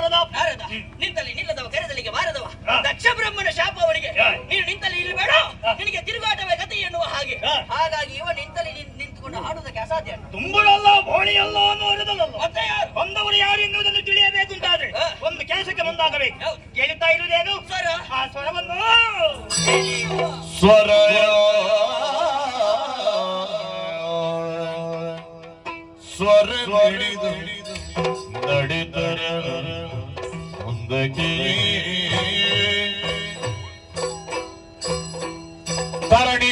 ನಾರದ ನಿಂತಲ್ಲಿ ನಿಲ್ಲದವ ಕರೆದಲ್ಲಿಗೆ ಬಾರದವ ದಕ್ಷ ಬ್ರಹ್ಮನ ಶಾಪ ಅವನಿಗೆ ನೀನು ನಿಂತಲ್ಲಿ ಇಲ್ಲಿ ಬೇಡ ನಿನಗೆ ತಿರುಗಾಟವೇ ಗತಿ ಎನ್ನುವ ಹಾಗೆ. ಹಾಗಾಗಿ ಇವ ನಿಂತಲ್ಲಿ ನಿಂತುಕೊಂಡು ಹಾಡುವುದಕ್ಕೆ ಅಸಾಧ್ಯ. ತುಂಬಳಲ್ಲ ಬೋಳಿಯಲ್ಲ ಅನ್ನೋ ಅರಿದಲ್ಲ. ಮತ್ತೆ ಯಾರು ಬಂದವರು ಯಾರು ಎನ್ನುವುದನ್ನು ತಿಳಿಯಬೇಕು ಅಂತಾದ್ರೆ ಒಂದು ಕೆಲಸಕ್ಕೆ ಮುಂದಾಗಬೇಕು. ಕೇಳುತ್ತಾ ಇರುವುದೇನು? ಸ್ವರ. ಆ ಸ್ವರವನ್ನು ಸ್ವರ ಸ್ವರ ಹಿಡಿದು ನಡೆದರ ಮುಂದಕ್ಕೆ ಧರಣಿ